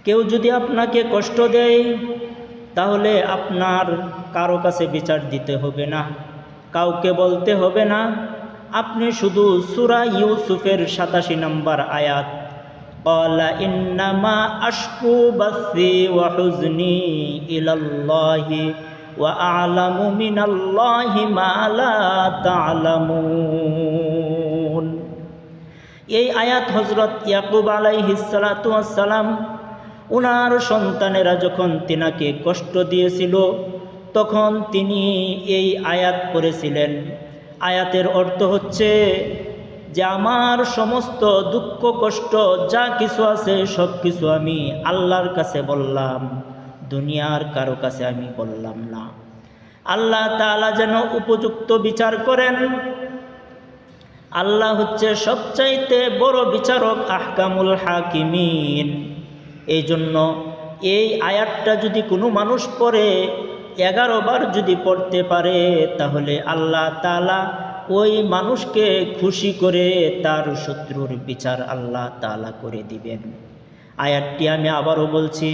কেউ যদি আপনাকে কষ্ট দেয় তাহলে আপনার কারো কাছে বিচার দিতে হবে না, কাউকে বলতে হবে না। আপনি শুধু সূরা ইউসুফের 87 নম্বর আয়াত, ক্বালা ইন্নামা আশকু বাসি ওয়া হুজনি ইলাল্লাহি ওয়া আ'লামু মিনাল্লাহি মা লা তা'লামুন। এই আয়াত হযরত ইয়াকুব আলাইহিস সালাতু ওয়াস সালাম ওনার সন্তানেরা যখন তিনাকে কষ্ট দিয়েছিল তখন তিনি এই আয়াত পড়েছিলেন। আয়াতের অর্থ হচ্ছে যে আমার সমস্ত দুঃখ কষ্ট যা কিছু আছে সব কিছু আমি আল্লাহর কাছে বললাম, দুনিয়ার কারো কাছে আমি বললাম না। আল্লাহ তাআলা যেন উপযুক্ত বিচার করেন। আল্লাহ হচ্ছে সবচাইতে বড় বিচারক, আহকামুল হাকিমিন। এই জন্য এই আয়াতটা যদি কোনো মানুষ পড়ে 11 বার যদি পড়তে পারে তাহলে আল্লাহ তাআলা ওই মানুষকে খুশি করে তার শত্রুর বিচার আল্লাহ তাআলা করে দিবেন। আয়াতটি আমি আবারও বলছি,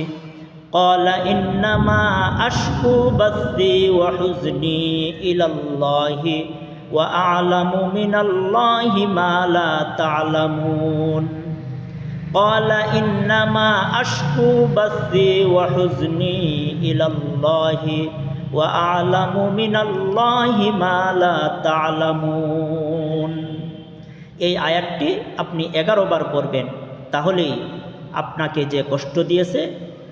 ক্বালা ইন্নামা আশকু বাসি ওয়া হুজনি ইলাল্লাহি ওয়া আ'লামু মিনাল্লাহি মা লা তা'লামুন। ক্বালা ইন্নামা আশকু বাসি ওয়া হুজনি ইলাল্লাহি ওয়া আ'লামু মিনাল্লাহি মা লা তা'লামুন। এই আয়াতটি আপনি 11 বার পড়বেন, তাহলেই আপনাকে যে কষ্ট দিয়েছে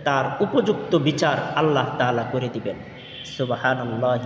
তার উপযুক্ত বিচার আল্লাহ তাআলা করে দিবেন। সুবহানাল্লাহ।